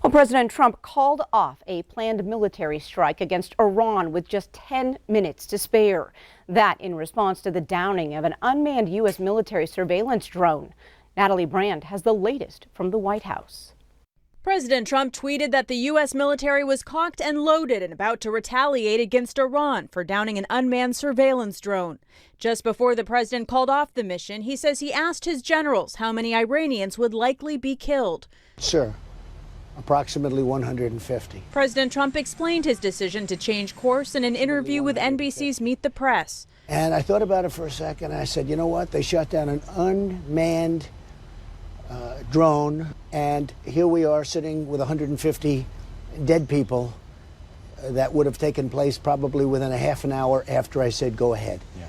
Well, President Trump called off a planned military strike against Iran with just 10 minutes to spare. That in response to the downing of an unmanned U.S. military surveillance drone. Natalie Brand has the latest from the White House. President Trump tweeted that the U.S. military was cocked and loaded and about to retaliate against Iran for downing an unmanned surveillance drone. Just before the president called off the mission, he says he asked his generals how many Iranians would likely be killed. Sir, approximately 150. President Trump explained his decision to change course in an interview with NBC's Meet the Press. And I thought about it for a second. And I said, you know what? They shot down an unmanned drone, and here we are sitting with 150 dead people. That would have taken place probably within a half an hour after I said go ahead. Yeah.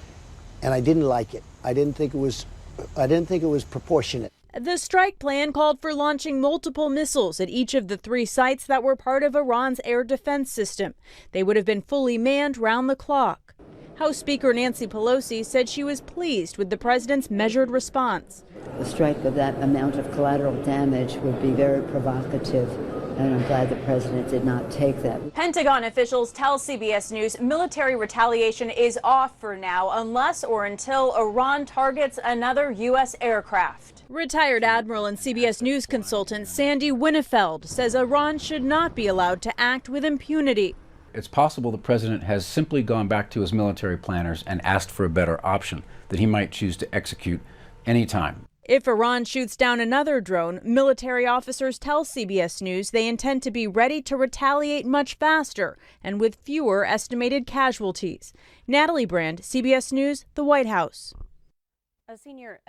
And I didn't like it. I didn't think it was proportionate. The strike plan called for launching multiple missiles at each of the 3 sites that were part of Iran's air defense system. They would have been fully manned round the clock. House Speaker Nancy Pelosi said she was pleased with the president's measured response. The strike of that amount of collateral damage would be very provocative, and I'm glad the president did not take that. Pentagon officials tell CBS News military retaliation is off for now unless or until Iran targets another U.S. aircraft. Retired Admiral and CBS News consultant Sandy Winnefeld says Iran should not be allowed to act with impunity. It's possible the president has simply gone back to his military planners and asked for a better option that he might choose to execute anytime. If Iran shoots down another drone, military officers tell CBS News they intend to be ready to retaliate much faster and with fewer estimated casualties. Natalie Brand, CBS News, the White House. A senior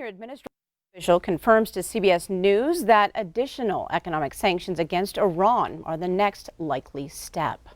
administrative official confirms to CBS News that additional economic sanctions against Iran are the next likely step.